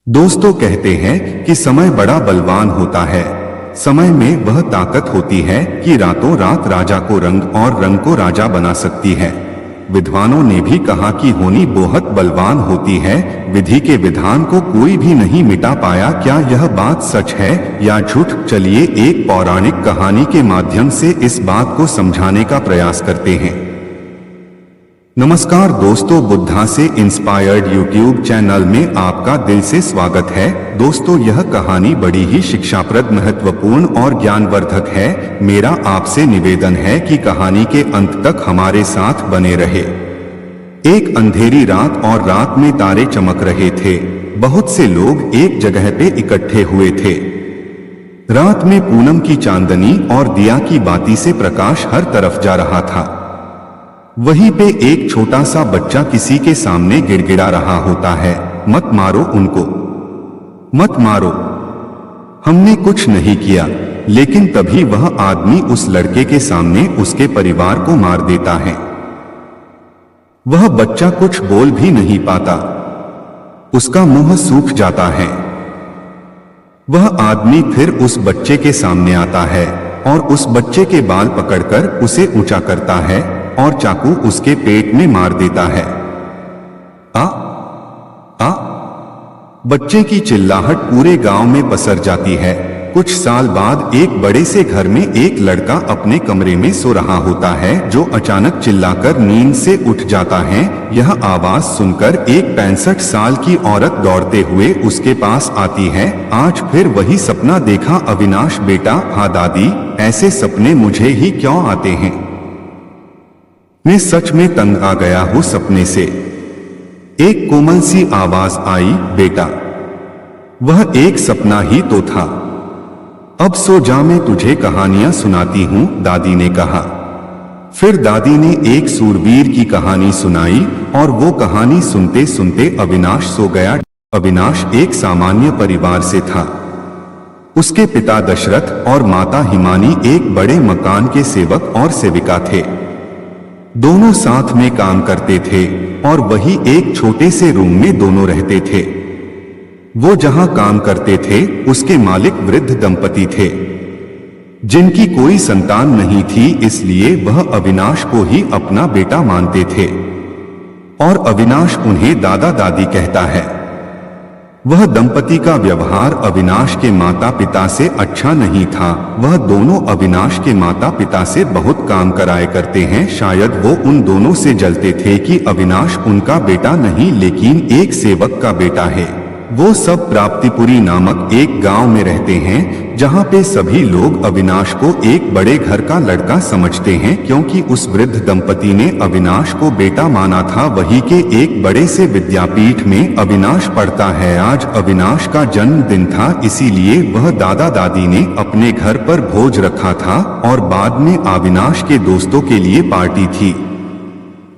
दोस्तों कहते हैं कि समय बड़ा बलवान होता है। समय में वह ताकत होती है कि रातों रात राजा को रंग और रंग को राजा बना सकती है। विद्वानों ने भी कहा कि होनी बहुत बलवान होती है, विधि के विधान को कोई भी नहीं मिटा पाया। क्या यह बात सच है या झूठ? चलिए एक पौराणिक कहानी के माध्यम से इस बात को समझाने का प्रयास करते हैं। नमस्कार दोस्तों, बुद्धा से इंस्पायर्ड यूट्यूब चैनल में आपका दिल से स्वागत है। दोस्तों, यह कहानी बड़ी ही शिक्षाप्रद, महत्वपूर्ण और ज्ञानवर्धक है। मेरा आपसे निवेदन है कि कहानी के अंत तक हमारे साथ बने रहे। एक अंधेरी रात और रात में तारे चमक रहे थे। बहुत से लोग एक जगह पे इकट्ठे हुए थे। रात में पूनम की चांदनी और दिया की बाती से प्रकाश हर तरफ जा रहा था। वहीं पे एक छोटा सा बच्चा किसी के सामने गिड़गिड़ा रहा होता है, मत मारो उनको, मत मारो, हमने कुछ नहीं किया। लेकिन तभी वह आदमी उस लड़के के सामने उसके परिवार को मार देता है। वह बच्चा कुछ बोल भी नहीं पाता, उसका मुंह सूख जाता है। वह आदमी फिर उस बच्चे के सामने आता है और उस बच्चे के बाल पकड़कर उसे ऊंचा करता है और चाकू उसके पेट में मार देता है। आ आ बच्चे की चिल्लाहट पूरे गांव में पसर जाती है। कुछ साल बाद एक बड़े से घर में एक लड़का अपने कमरे में सो रहा होता है, जो अचानक चिल्लाकर नींद से उठ जाता है। यह आवाज सुनकर एक 65 साल की औरत दौड़ते हुए उसके पास आती है। आज फिर वही सपना देखा अविनाश बेटा? हाँ दादी, ऐसे सपने मुझे ही क्यों आते हैं? मैं सच में तंग आ गया हूं सपने से। एक कोमल सी आवाज आई, बेटा, वह एक सपना ही तो था। अब सो जा, मैं तुझे कहानियां सुनाती हूं, दादी ने कहा। फिर दादी ने एक सूरवीर की कहानी सुनाई और वो कहानी सुनते सुनते अविनाश सो गया। अविनाश एक सामान्य परिवार से था। उसके पिता दशरथ और माता हिमानी एक बड़े मकान के सेवक और सेविका थे। दोनों साथ में काम करते थे और वही एक छोटे से रूम में दोनों रहते थे। वो जहां काम करते थे उसके मालिक वृद्ध दंपति थे, जिनकी कोई संतान नहीं थी, इसलिए वह अविनाश को ही अपना बेटा मानते थे और अविनाश उन्हें दादा दादी कहता है। वह दंपति का व्यवहार अविनाश के माता पिता से अच्छा नहीं था। वह दोनों अविनाश के माता पिता से बहुत काम कराए करते हैं। शायद वो उन दोनों से जलते थे कि अविनाश उनका बेटा नहीं लेकिन एक सेवक का बेटा है। वो सब प्राप्तिपुरी नामक एक गांव में रहते हैं, जहां पे सभी लोग अविनाश को एक बड़े घर का लड़का समझते हैं, क्योंकि उस वृद्ध दंपति ने अविनाश को बेटा माना था। वही के एक बड़े से विद्यापीठ में अविनाश पढ़ता है। आज अविनाश का जन्मदिन था, इसीलिए वह दादा दादी ने अपने घर पर भोज रखा था और बाद में अविनाश के दोस्तों के लिए पार्टी थी।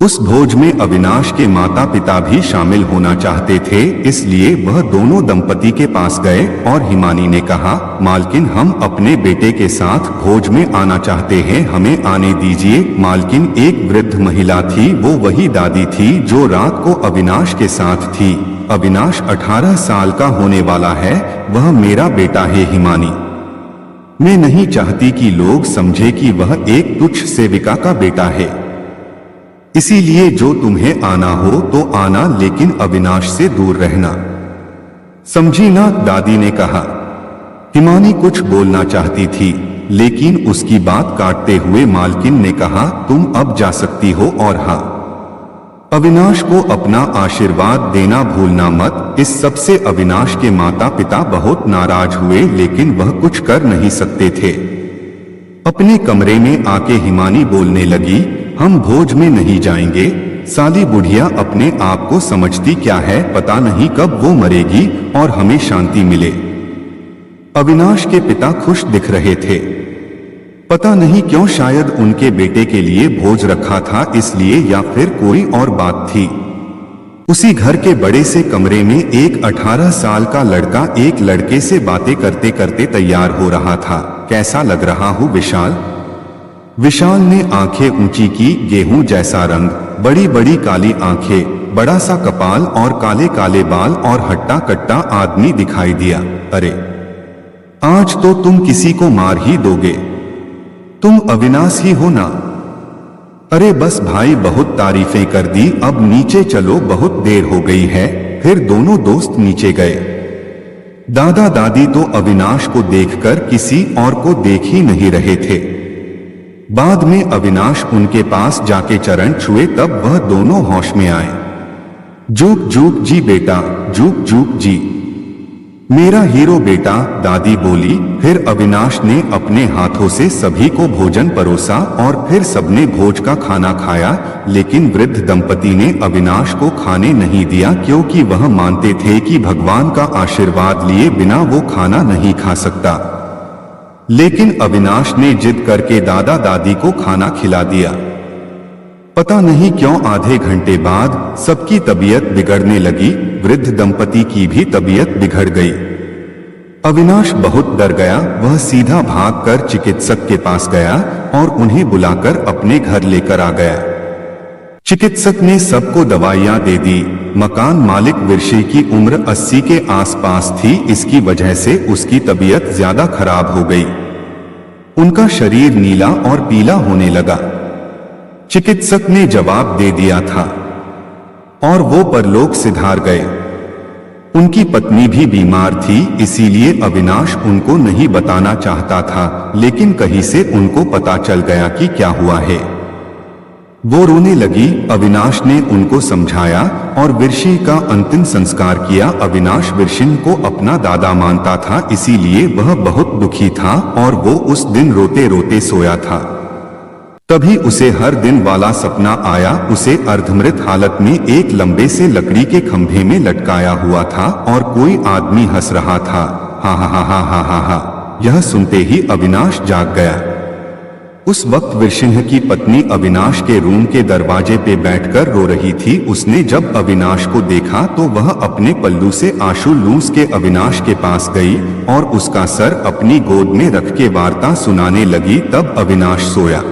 उस भोज में अविनाश के माता पिता भी शामिल होना चाहते थे, इसलिए वह दोनों दंपति के पास गए और हिमानी ने कहा, मालकिन, हम अपने बेटे के साथ भोज में आना चाहते हैं, हमें आने दीजिए। मालकिन एक वृद्ध महिला थी, वो वही दादी थी जो रात को अविनाश के साथ थी। अविनाश 18 साल का होने वाला है, वह मेरा बेटा है हिमानी। मैं नहीं चाहती कि लोग समझे कि वह एक तुच्छ सेविका का बेटा है, इसीलिए जो तुम्हें आना हो तो आना, लेकिन अविनाश से दूर रहना, समझी ना? दादी ने कहा। हिमानी कुछ बोलना चाहती थी, लेकिन उसकी बात काटते हुए मालकिन ने कहा, तुम अब जा सकती हो और हाँ, अविनाश को अपना आशीर्वाद देना भूलना मत। इस सब से अविनाश के माता पिता बहुत नाराज हुए, लेकिन वह कुछ कर नहीं सकते थे। अपने कमरे में आके हिमानी बोलने लगी, हम भोज में नहीं जाएंगे। साली बुढ़िया अपने आप को समझती क्या है, पता नहीं कब वो मरेगी और हमें शांति मिले। अविनाश के पिता खुश दिख रहे थे, पता नहीं क्यों, शायद उनके बेटे के लिए भोज रखा था इसलिए, या फिर कोई और बात थी। उसी घर के बड़े से कमरे में एक 18 साल का लड़का एक लड़के से बातें करते करते तैयार हो रहा था। कैसा लग रहा हूँ विशाल? विशाल ने आंखें ऊंची की, गेहूं जैसा रंग, बड़ी बड़ी काली आंखें, बड़ा सा कपाल और काले काले बाल और हट्टा कट्टा आदमी दिखाई दिया। अरे आज तो तुम किसी को मार ही दोगे, तुम अविनाश ही हो ना? अरे बस भाई, बहुत तारीफें कर दी, अब नीचे चलो, बहुत देर हो गई है। फिर दोनों दोस्त नीचे गए। दादा दादी तो अविनाश को देखकर किसी और को देख ही नहीं रहे थे। बाद में अविनाश उनके पास जाके चरण छुए, तब वह दोनों होश में आए। जूक जूक जी बेटा, जूक जूक जी, मेरा हीरो बेटा, दादी बोली। फिर अविनाश ने अपने हाथों से सभी को भोजन परोसा और फिर सबने भोज का खाना खाया। लेकिन वृद्ध दंपति ने अविनाश को खाने नहीं दिया, क्योंकि वह मानते थे कि भगवान का आशीर्वाद लिए बिना वो खाना नहीं खा सकता। लेकिन अविनाश ने जिद करके दादा दादी को खाना खिला दिया। पता नहीं क्यों आधे घंटे बाद सबकी तबीयत बिगड़ने लगी। वृद्ध दंपति की भी तबीयत बिगड़ गई। अविनाश बहुत डर गया। वह सीधा भागकर चिकित्सक के पास गया और उन्हें बुलाकर अपने घर लेकर आ गया। चिकित्सक ने सबको दवाइयां दे दी। मकान मालिक विरशी की उम्र 80 के आसपास थी, इसकी वजह से उसकी तबीयत ज्यादा खराब हो गई। उनका शरीर नीला और पीला होने लगा। चिकित्सक ने जवाब दे दिया था और वो परलोक सिधार गए। उनकी पत्नी भी बीमार थी, इसीलिए अविनाश उनको नहीं बताना चाहता था, लेकिन कहीं से उनको पता चल गया कि क्या हुआ है। वो रोने लगी। अविनाश ने उनको समझाया और विरशी का अंतिम संस्कार किया। अविनाश विरशिन को अपना दादा मानता था, इसीलिए वह बहुत दुखी था और वो उस दिन रोते रोते सोया था। तभी उसे हर दिन वाला सपना आया। उसे अर्धमृत हालत में एक लंबे से लकड़ी के खंभे में लटकाया हुआ था और कोई आदमी हंस रहा था। हा हा हा हा हा हा हा। यह सुनते ही अविनाश जाग गया। उस वक्त विरसिंह की पत्नी अविनाश के रूम के दरवाजे पे बैठकर रो रही थी। उसने जब अविनाश को देखा तो वह अपने पल्लू से आंसू लूस के अविनाश के पास गई और उसका सर अपनी गोद में रख के वार्ता सुनाने लगी। तब अविनाश सोया।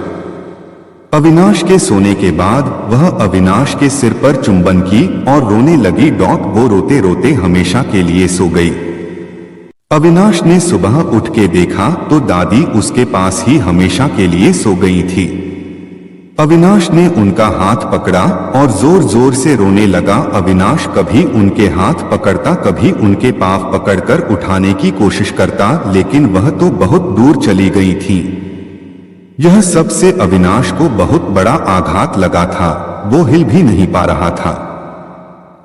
अविनाश के सोने के बाद वह अविनाश के सिर पर चुंबन की और रोने लगी। वो रोते रोते हमेशा के लिए सो गई। अविनाश ने सुबह उठ के देखा तो दादी उसके पास ही हमेशा के लिए सो गई थी। अविनाश ने उनका हाथ पकड़ा और जोर जोर से रोने लगा। अविनाश कभी उनके हाथ पकड़ता, कभी उनके पांव पकड़कर उठाने की कोशिश करता, लेकिन वह तो बहुत दूर चली गई थी। यह सबसे अविनाश को बहुत बड़ा आघात लगा था। वो हिल भी नहीं पा रहा था।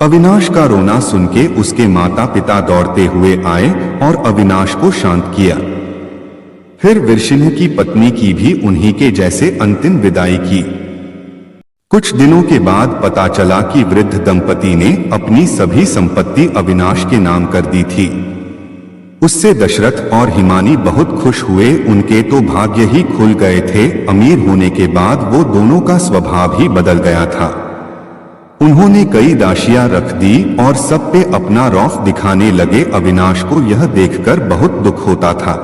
अविनाश का रोना सुन के उसके माता पिता दौड़ते हुए आए और अविनाश को शांत किया। फिर विरसिंह की पत्नी की भी उन्हीं के जैसे अंतिम विदाई की। कुछ दिनों के बाद पता चला कि वृद्ध दंपति ने अपनी सभी संपत्ति अविनाश के नाम कर दी थी। उससे दशरथ और हिमानी बहुत खुश हुए। उनके तो भाग्य ही खुल गए थे। अमीर होने के बाद वो दोनों का स्वभाव ही बदल गया था। उन्होंने कई दासियां रख दी और सब पे अपना रौफ दिखाने लगे। अविनाश को यह देखकर बहुत दुख होता था।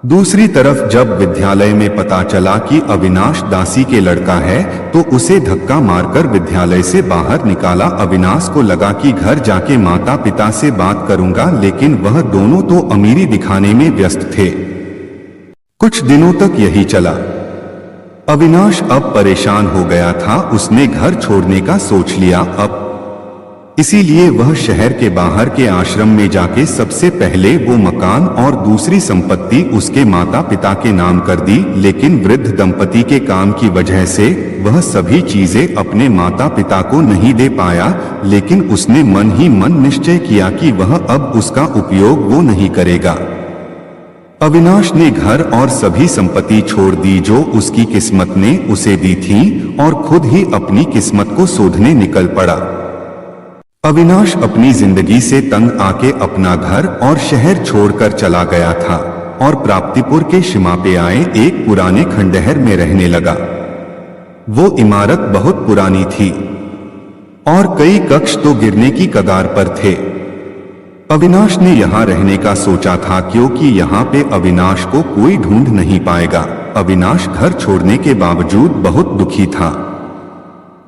दूसरी तरफ जब विद्यालय में पता चला कि अविनाश दासी के लड़का है तो उसे धक्का मारकर विद्यालय से बाहर निकाला। अविनाश को लगा कि घर जाके माता पिता से बात करूंगा, लेकिन वह दोनों तो अमीरी दिखाने में व्यस्त थे। कुछ दिनों तक यही चला। अविनाश अब परेशान हो गया था। उसने घर छोड़ने का सोच लिया। अब इसीलिए वह शहर के बाहर के आश्रम में जाके सबसे पहले वो मकान और दूसरी संपत्ति उसके माता पिता के नाम कर दी। लेकिन वृद्ध दंपति के काम की वजह से वह सभी चीजें अपने माता पिता को नहीं दे पाया। लेकिन उसने मन ही मन निश्चय किया कि वह अब उसका उपयोग वो नहीं करेगा। अविनाश ने घर और सभी संपत्ति छोड़ दी जो उसकी किस्मत ने उसे दी थी और खुद ही अपनी किस्मत को शोधने निकल पड़ा। अविनाश अपनी जिंदगी से तंग आके अपना घर और शहर छोड़कर चला गया था और प्राप्तिपुर के सीमा पे आए एक पुराने खंडहर में रहने लगा। वो इमारत बहुत पुरानी थी और कई कक्ष तो गिरने की कगार पर थे। अविनाश ने यहाँ रहने का सोचा था क्योंकि यहाँ पे अविनाश को कोई ढूंढ नहीं पाएगा। अविनाश घर छोड़ने के बावजूद बहुत दुखी था।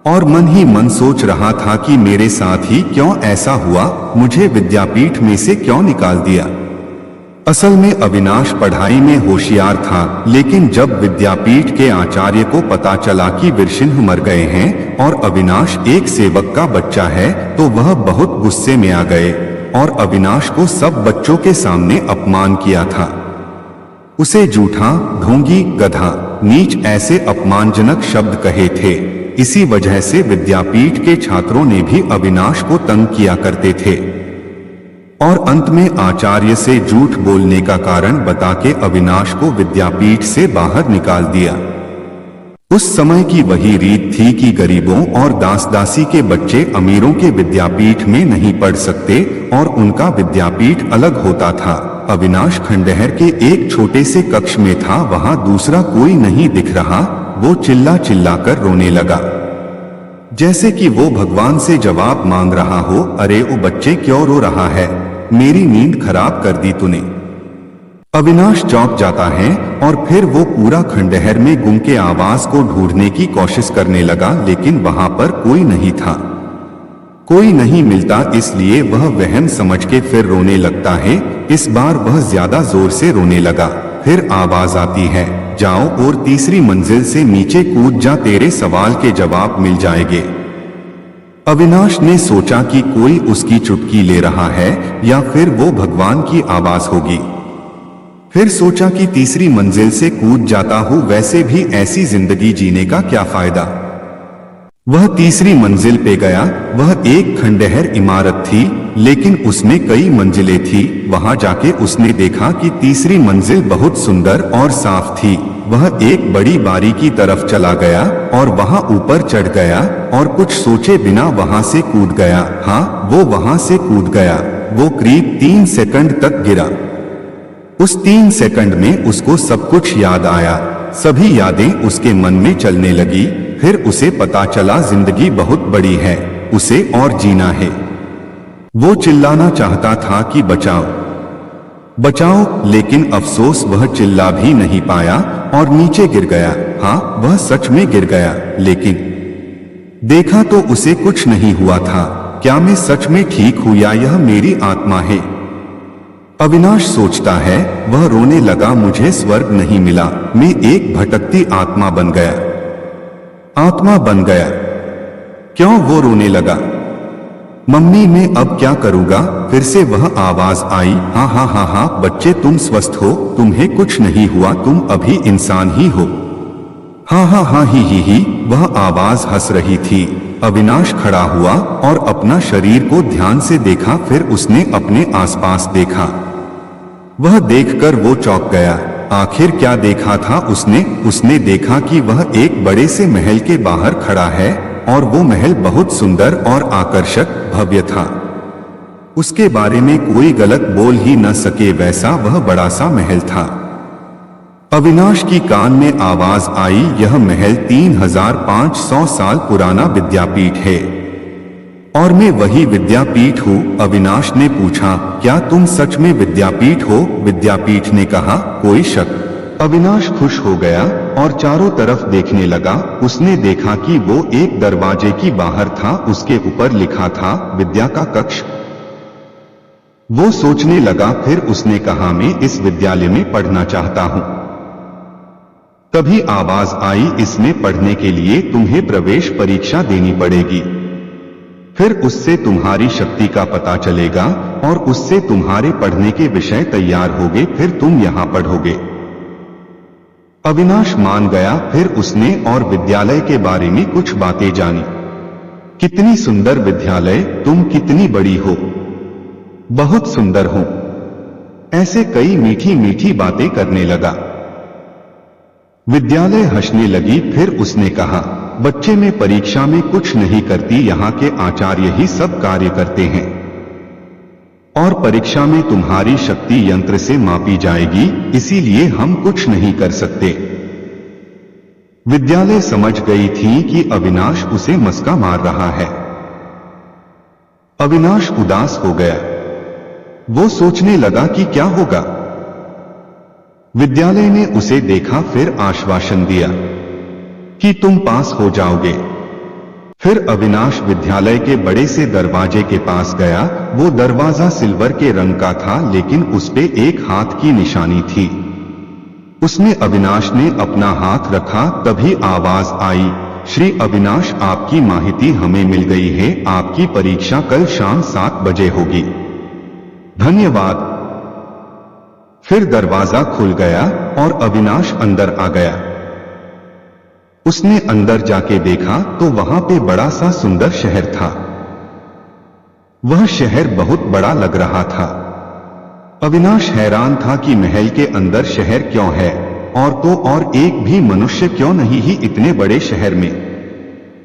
और मन ही मन सोच रहा था कि मेरे साथ ही क्यों ऐसा हुआ, मुझे विद्यापीठ में से क्यों निकाल दिया। असल में अविनाश पढ़ाई में होशियार था, लेकिन जब विद्यापीठ के आचार्य को पता चला कि वीरसिंह मर गए हैं और अविनाश एक सेवक का बच्चा है, तो वह बहुत गुस्से में आ गए और अविनाश को सब बच्चों के सामने अपमान किया था। उसे जूठा, ढोंगी, गधा, नीच ऐसे अपमानजनक शब्द कहे थे। इसी वजह से विद्यापीठ के छात्रों ने भी अविनाश को तंग किया करते थे और अंत में आचार्य से झूठ बोलने का कारण बता के अविनाश को विद्यापीठ से बाहर निकाल दिया। उस समय की वही रीत थी कि गरीबों और दास दासी के बच्चे अमीरों के विद्यापीठ में नहीं पढ़ सकते और उनका विद्यापीठ अलग होता था। अविनाश खंडहर के एक छोटे से कक्ष में था, वहां दूसरा कोई नहीं दिख रहा। वो चिल्ला चिल्ला कर रोने लगा, जैसे कि वो भगवान से जवाब मांग रहा हो, अरे ओ बच्चे क्यों रो रहा है, मेरी नींद खराब कर दी तूने। अविनाश चौंक जाता है और फिर वो पूरा खंडहर में गुम के आवाज को ढूंढने की कोशिश करने लगा, लेकिन वहां पर कोई नहीं था। कोई नहीं मिलता, इसलिए वह वहम समझ के फिर रोने लगता है। इस बार वह ज्यादा जोर से रोने लगा। फिर आवाज आती है, जाओ और तीसरी मंजिल से नीचे कूद जा, तेरे सवाल के जवाब मिल जाएंगे। अविनाश ने सोचा कि कोई उसकी चुटकी ले रहा है या फिर वो भगवान की आवाज होगी। फिर सोचा कि तीसरी मंजिल से कूद जाता हूं, वैसे भी ऐसी जिंदगी जीने का क्या फायदा। वह तीसरी मंजिल पे गया। वह एक खंडहर इमारत थी, लेकिन उसमें कई मंजिलें थी। वहां जाके उसने देखा कि तीसरी मंजिल बहुत सुंदर और साफ थी। वह एक बड़ी बारी की तरफ चला गया और वहां ऊपर चढ़ गया और कुछ सोचे बिना वहां से कूद गया। हाँ, वो वहां से कूद गया। वो करीब 3 सेकंड तक गिरा। उस 3 सेकंड में उसको सब कुछ याद आया। सभी यादें उसके मन में चलने लगी। फिर उसे पता चला जिंदगी बहुत बड़ी है, उसे और जीना है। वो चिल्लाना चाहता था कि बचाओ बचाओ, लेकिन अफसोस वह चिल्ला भी नहीं पाया और नीचे गिर गया। हाँ, वह सच में गिर गया, लेकिन देखा तो उसे कुछ नहीं हुआ था। क्या मैं सच में ठीक हूं या यह मेरी आत्मा है? अविनाश सोचता है। वह रोने लगा, मुझे स्वर्ग नहीं मिला, मैं एक भटकती आत्मा बन गया। आत्मा बन गया। क्यों? वो रोने लगा, मम्मी मैं अब क्या करूंगा? फिर से वह आवाज आई, हाँ हाँ हाँ हाँ बच्चे, तुम स्वस्थ हो, तुम्हें कुछ नहीं हुआ, तुम अभी इंसान ही हो। हाँ हाँ हाँ ही। वह आवाज हंस रही थी। अविनाश खड़ा हुआ और अपना शरीर को ध्यान से देखा। फिर उसने अपने आसपास देखा। वह देखकर वो चौंक गया। आखिर क्या देखा था उसने देखा कि वह एक बड़े से महल के बाहर खड़ा है और वो महल बहुत सुंदर और आकर्षक, भव्य था। उसके बारे में कोई गलत बोल ही न सके, वैसा वह बड़ा सा महल था। अविनाश की कान में आवाज आई, यह महल 3500 साल पुराना विद्यापीठ है और मैं वही विद्यापीठ हूँ। अविनाश ने पूछा, क्या तुम सच में विद्यापीठ हो? विद्यापीठ ने कहा, कोई शक। अविनाश खुश हो गया और चारों तरफ देखने लगा। उसने देखा कि वो एक दरवाजे की बाहर था, उसके ऊपर लिखा था विद्या का कक्ष। वो सोचने लगा। फिर उसने कहा, मैं इस विद्यालय में पढ़ना चाहता हूँ। तभी आवाज आई, इसमें पढ़ने के लिए तुम्हें प्रवेश परीक्षा देनी पड़ेगी। फिर उससे तुम्हारी शक्ति का पता चलेगा और उससे तुम्हारे पढ़ने के विषय तैयार होंगे, फिर तुम यहाँ पढ़ोगे। अविनाश मान गया। फिर उसने और विद्यालय के बारे में कुछ बातें जानी। कितनी सुंदर विद्यालय, तुम कितनी बड़ी हो, बहुत सुंदर हो, ऐसे कई मीठी मीठी बातें करने लगा। विद्यालय हंसने लगी। फिर उसने कहा, बच्चे, मैं परीक्षा में कुछ नहीं करती, यहाँ के आचार्य ही सब कार्य करते हैं और परीक्षा में तुम्हारी शक्ति यंत्र से मापी जाएगी, इसीलिए हम कुछ नहीं कर सकते। विद्यालय समझ गई थी कि अविनाश उसे मस्का मार रहा है। अविनाश उदास हो गया। वो सोचने लगा कि क्या होगा। विद्यालय ने उसे देखा, फिर आश्वासन दिया कि तुम पास हो जाओगे। फिर अविनाश विद्यालय के बड़े से दरवाजे के पास गया। वो दरवाजा सिल्वर के रंग का था, लेकिन उस पे एक हाथ की निशानी थी। उसमें अविनाश ने अपना हाथ रखा, तभी आवाज आई, श्री अविनाश, आपकी माहिती हमें मिल गई है। आपकी परीक्षा कल शाम 7 बजे होगी। धन्यवाद। फिर दरवाजा खुल गया और अविनाश अंदर आ गया। उसने अंदर जाके देखा तो वहां पे बड़ा सा सुंदर शहर था। वह शहर बहुत बड़ा लग रहा था। अविनाश हैरान था कि महल के अंदर शहर क्यों है, और तो और एक भी मनुष्य क्यों नहीं ही इतने बड़े शहर में।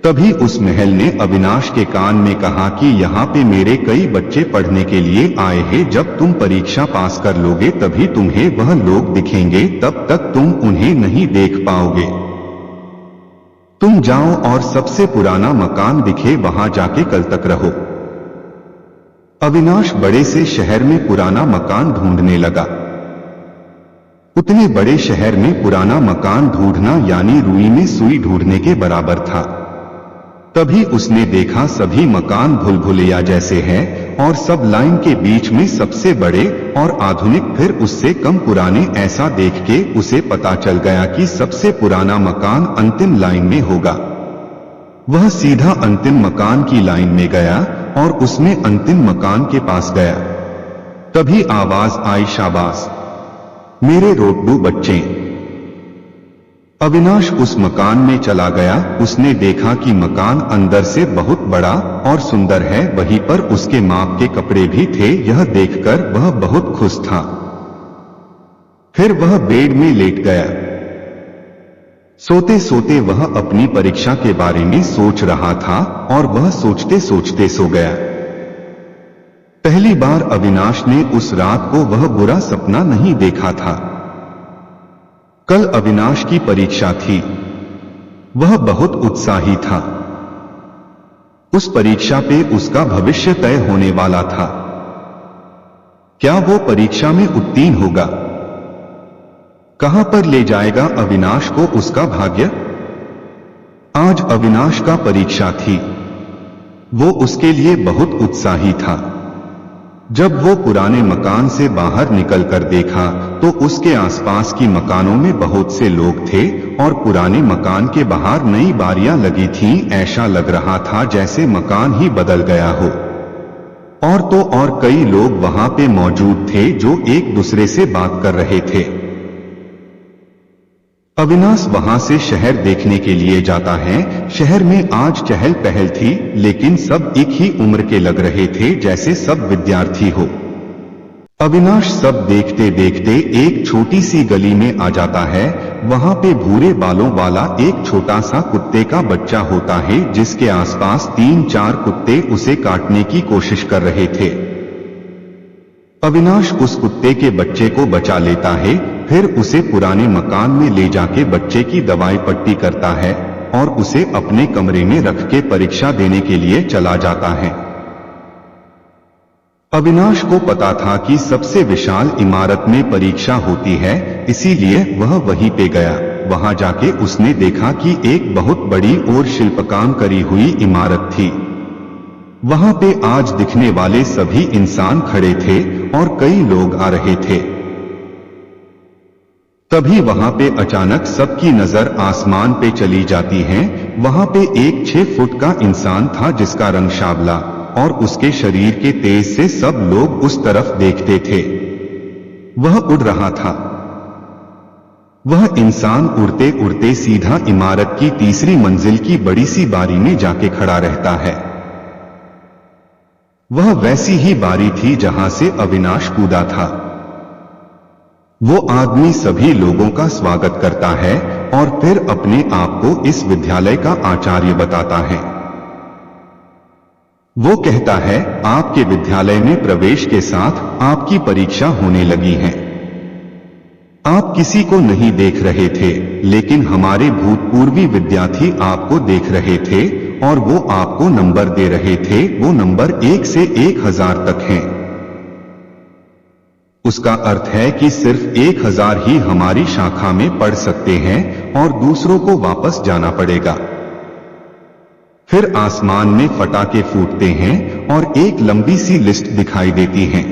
तभी उस महल ने अविनाश के कान में कहा कि यहाँ पे मेरे कई बच्चे पढ़ने के लिए आए हैं। जब तुम परीक्षा पास कर लोगे तभी तुम्हें वह लोग दिखेंगे, तब तक तुम उन्हें नहीं देख पाओगे। तुम जाओ और सबसे पुराना मकान दिखे वहां जाके कल तक रहो। अविनाश बड़े से शहर में पुराना मकान ढूंढने लगा। उतने बड़े शहर में पुराना मकान ढूंढना यानी रुई में सुई ढूंढने के बराबर था। तभी उसने देखा सभी मकान भूलभुलैया जैसे हैं और सब लाइन के बीच में सबसे बड़े और आधुनिक, फिर उससे कम पुराने। ऐसा देख के उसे पता चल गया कि सबसे पुराना मकान अंतिम लाइन में होगा। वह सीधा अंतिम मकान की लाइन में गया और उसमें अंतिम मकान के पास गया। तभी आवाज आई, शाबाश मेरे रोड्डू बच्चे। अविनाश उस मकान में चला गया। उसने देखा कि मकान अंदर से बहुत बड़ा और सुंदर है, वहीं पर उसके माप के कपड़े भी थे। यह देखकर वह बहुत खुश था। फिर वह बेड में लेट गया। सोते सोते वह अपनी परीक्षा के बारे में सोच रहा था और वह सोचते सोचते सो गया। पहली बार अविनाश ने उस रात को वह बुरा सपना नहीं देखा था। कल अविनाश की परीक्षा थी। वह बहुत उत्साही था। उस परीक्षा पे उसका भविष्य तय होने वाला था। क्या वो परीक्षा में उत्तीर्ण होगा? कहां पर ले जाएगा अविनाश को उसका भाग्य? आज अविनाश का परीक्षा थी। वो उसके लिए बहुत उत्साही था। जब वो पुराने मकान से बाहर निकलकर देखा तो उसके आसपास की मकानों में बहुत से लोग थे और पुराने मकान के बाहर नई बारियां लगी थीं। ऐसा लग रहा था जैसे मकान ही बदल गया हो। और तो और कई लोग वहां पे मौजूद थे जो एक दूसरे से बात कर रहे थे। अविनाश वहां से शहर देखने के लिए जाता है। शहर में आज चहल पहल थी, लेकिन सब एक ही उम्र के लग रहे थे, जैसे सब विद्यार्थी हो। अविनाश सब देखते देखते एक छोटी सी गली में आ जाता है। वहां पे भूरे बालों वाला एक छोटा सा कुत्ते का बच्चा होता है, जिसके आसपास 3-4 कुत्ते उसे काटने की कोशिश कर रहे थे। अविनाश उस कुत्ते के बच्चे को बचा लेता है, फिर उसे पुराने मकान में ले जाके बच्चे की दवाई पट्टी करता है और उसे अपने कमरे में रख के परीक्षा देने के लिए चला जाता है। अविनाश को पता था कि सबसे विशाल इमारत में परीक्षा होती है, इसीलिए वह वहीं पे गया। वहां जाके उसने देखा कि एक बहुत बड़ी और शिल्पकाम करी हुई इमारत थी। वहां पे आज दिखने वाले सभी इंसान खड़े थे और कई लोग आ रहे थे। तभी वहां पे अचानक सबकी नजर आसमान पे चली जाती है। वहां पे एक 6 फुट का इंसान था जिसका रंग सांवला, और उसके शरीर के तेज से सब लोग उस तरफ देखते थे। वह उड़ रहा था। वह इंसान उड़ते उड़ते सीधा इमारत की तीसरी मंजिल की बड़ी सी बारी में जाके खड़ा रहता है। वह वैसी ही बारी थी जहां से अविनाश कूदा था। वो आदमी सभी लोगों का स्वागत करता है और फिर अपने आप को इस विद्यालय का आचार्य बताता है। वो कहता है, आपके विद्यालय में प्रवेश के साथ आपकी परीक्षा होने लगी है। आप किसी को नहीं देख रहे थे, लेकिन हमारे भूतपूर्वी विद्यार्थी आपको देख रहे थे और वो आपको नंबर दे रहे थे। वो नंबर 1 से 1000 तक हैं। उसका अर्थ है कि सिर्फ 1000 ही हमारी शाखा में पढ़ सकते हैं और दूसरों को वापस जाना पड़ेगा। फिर आसमान में पटाखे फूटते हैं और एक लंबी सी लिस्ट दिखाई देती है।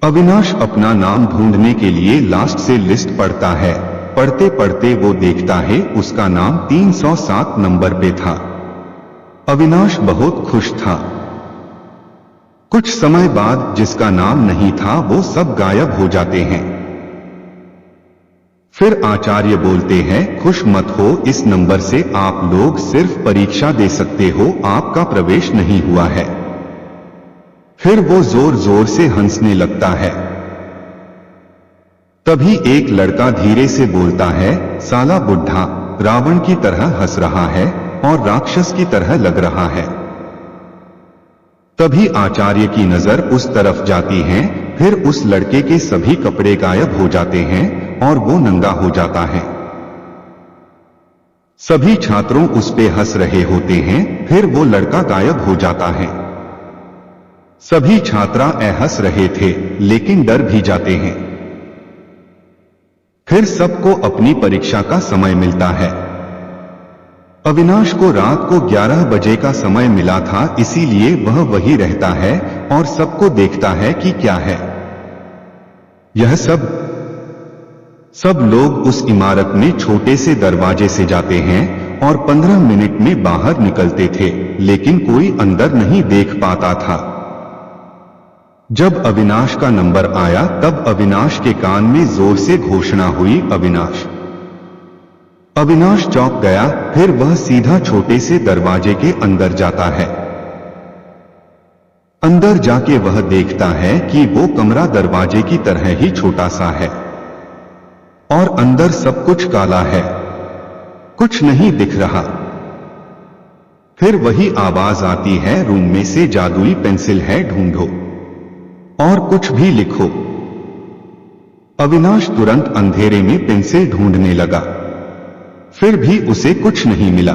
अविनाश अपना नाम ढूंढने के लिए लास्ट से लिस्ट पढ़ता है। पढ़ते पढ़ते वो देखता है उसका नाम 307 नंबर पे था। अविनाश बहुत खुश था। कुछ समय बाद जिसका नाम नहीं था वो सब गायब हो जाते हैं। फिर आचार्य बोलते हैं, खुश मत हो, इस नंबर से आप लोग सिर्फ परीक्षा दे सकते हो, आपका प्रवेश नहीं हुआ है। फिर वो जोर जोर से हंसने लगता है। तभी एक लड़का धीरे से बोलता है, साला बुढ़ा रावण की तरह हंस रहा है और राक्षस की तरह लग रहा है। तभी आचार्य की नजर उस तरफ जाती है। फिर उस लड़के के सभी कपड़े गायब हो जाते हैं और वो नंगा हो जाता है। सभी छात्रों उस पे हंस रहे होते हैं। फिर वो लड़का गायब हो जाता है। सभी छात्रा हंस रहे थे लेकिन डर भी जाते हैं। फिर सबको अपनी परीक्षा का समय मिलता है। अविनाश को रात को 11 बजे का समय मिला था, इसीलिए वह वही रहता है और सबको देखता है कि क्या है यह सब लोग उस इमारत में छोटे से दरवाजे से जाते हैं और 15 मिनट में बाहर निकलते थे, लेकिन कोई अंदर नहीं देख पाता था। जब अविनाश का नंबर आया तब अविनाश के कान में जोर से घोषणा हुई, अविनाश। अविनाश चौंक गया। फिर वह सीधा छोटे से दरवाजे के अंदर जाता है। अंदर जाके वह देखता है कि वो कमरा दरवाजे की तरह ही छोटा सा है और अंदर सब कुछ काला है, कुछ नहीं दिख रहा। फिर वही आवाज आती है, रूम में से जादुई पेंसिल है, ढूंढो और कुछ भी लिखो। अविनाश तुरंत अंधेरे में पेंसिल ढूंढने लगा। फिर भी उसे कुछ नहीं मिला।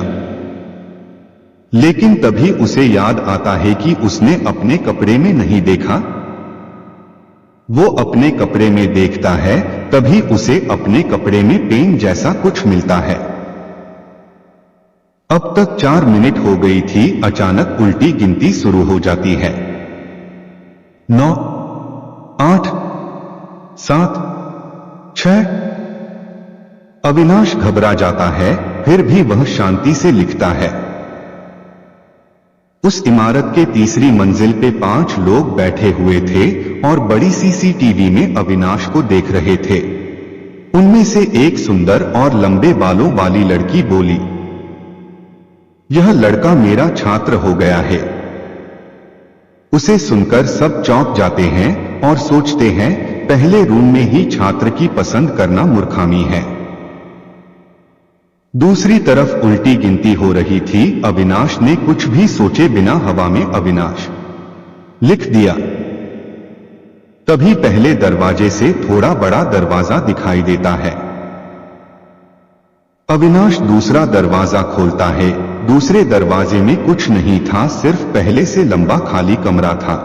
लेकिन तभी उसे याद आता है कि उसने अपने कपड़े में नहीं देखा। वो अपने कपड़े में देखता है, तभी उसे अपने कपड़े में पेन जैसा कुछ मिलता है। अब तक 4 मिनट हो गई थी। अचानक उल्टी गिनती शुरू हो जाती है। 9, 8, 7, 6। अविनाश घबरा जाता है। फिर भी वह शांति से लिखता है। उस इमारत के तीसरी मंजिल पे 5 लोग बैठे हुए थे और बड़ी सीसीटीवी में अविनाश को देख रहे थे। उनमें से एक सुंदर और लंबे बालों वाली लड़की बोली, यह लड़का मेरा छात्र हो गया है। उसे सुनकर सब चौंक जाते हैं और सोचते हैं, पहले रूम में ही छात्र की पसंद करना मूर्खामी है। दूसरी तरफ उल्टी गिनती हो रही थी। अविनाश ने कुछ भी सोचे बिना हवा में अविनाश लिख दिया। तभी पहले दरवाजे से थोड़ा बड़ा दरवाजा दिखाई देता है। अविनाश दूसरा दरवाजा खोलता है। दूसरे दरवाजे में कुछ नहीं था, सिर्फ पहले से लंबा खाली कमरा था।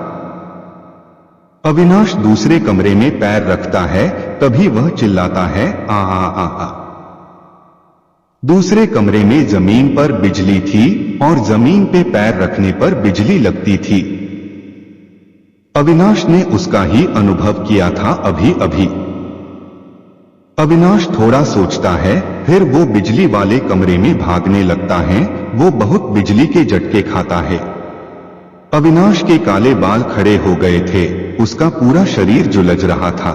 अविनाश दूसरे कमरे में पैर रखता है। तभी वह चिल्लाता है, आ आ आ आ। दूसरे कमरे में जमीन पर बिजली थी और जमीन पे पैर रखने पर बिजली लगती थी। अविनाश ने उसका ही अनुभव किया था अभी अभी। अविनाश थोड़ा सोचता है, फिर वो बिजली वाले कमरे में भागने लगता है। वो बहुत बिजली के झटके खाता है। अविनाश के काले बाल खड़े हो गए थे, उसका पूरा शरीर झुलस रहा था।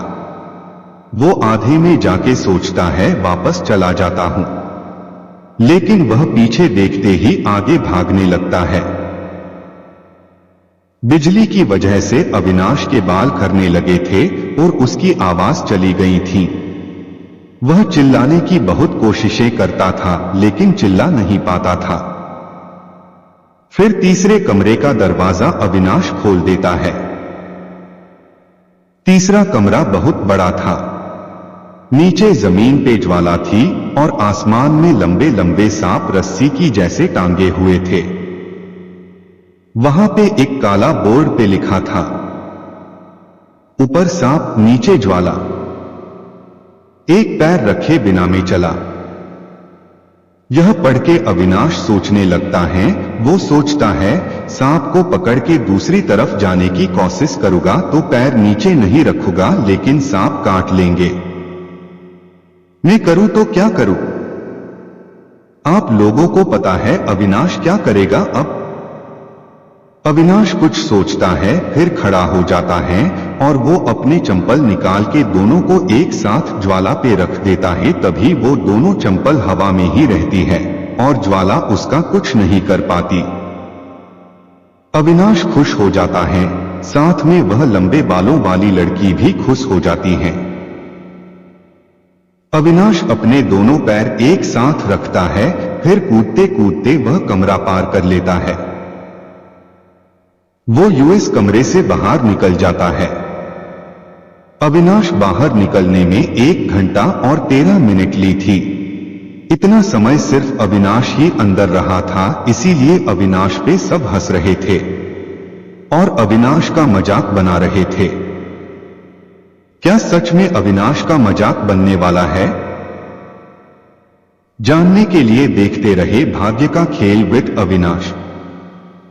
वो आधे में जाके सोचता है, वापस चला जाता हूं, लेकिन वह पीछे देखते ही आगे भागने लगता है। बिजली की वजह से अविनाश के बाल खरने लगे थे और उसकी आवाज चली गई थी। वह चिल्लाने की बहुत कोशिशें करता था लेकिन चिल्ला नहीं पाता था। फिर तीसरे कमरे का दरवाजा अविनाश खोल देता है। तीसरा कमरा बहुत बड़ा था। नीचे जमीन पे ज्वाला थी और आसमान में लंबे लंबे सांप रस्सी की जैसे टांगे हुए थे। वहां पे एक काला बोर्ड पे लिखा था, ऊपर सांप नीचे ज्वाला, एक पैर रखे बिना में चला। यह पढ़ के अविनाश सोचने लगता है। वो सोचता है सांप को पकड़ के दूसरी तरफ जाने की कोशिश करूंगा तो पैर नीचे नहीं रखूंगा, लेकिन सांप काट लेंगे। मैं करूं तो क्या करूं? आप लोगों को पता है अविनाश क्या करेगा अब? अविनाश कुछ सोचता है, फिर खड़ा हो जाता है और वो अपने चंपल निकाल के दोनों को एक साथ ज्वाला पे रख देता है। तभी वो दोनों चंपल हवा में ही रहती है और ज्वाला उसका कुछ नहीं कर पाती। अविनाश खुश हो जाता है, साथ में वह लंबे बालों वाली लड़की भी खुश हो जाती है। अविनाश अपने दोनों पैर एक साथ रखता है, फिर कूदते कूदते वह कमरा पार कर लेता है। वो यूएस कमरे से बाहर निकल जाता है। अविनाश बाहर निकलने में 1 घंटा और 13 मिनट ली थी। इतना समय सिर्फ अविनाश ही अंदर रहा था, इसीलिए अविनाश पे सब हंस रहे थे और अविनाश का मजाक बना रहे थे। क्या सच में अविनाश का मजाक बनने वाला है? जानने के लिए देखते रहे भाग्य का खेल with Avinash.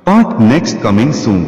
Part next coming soon.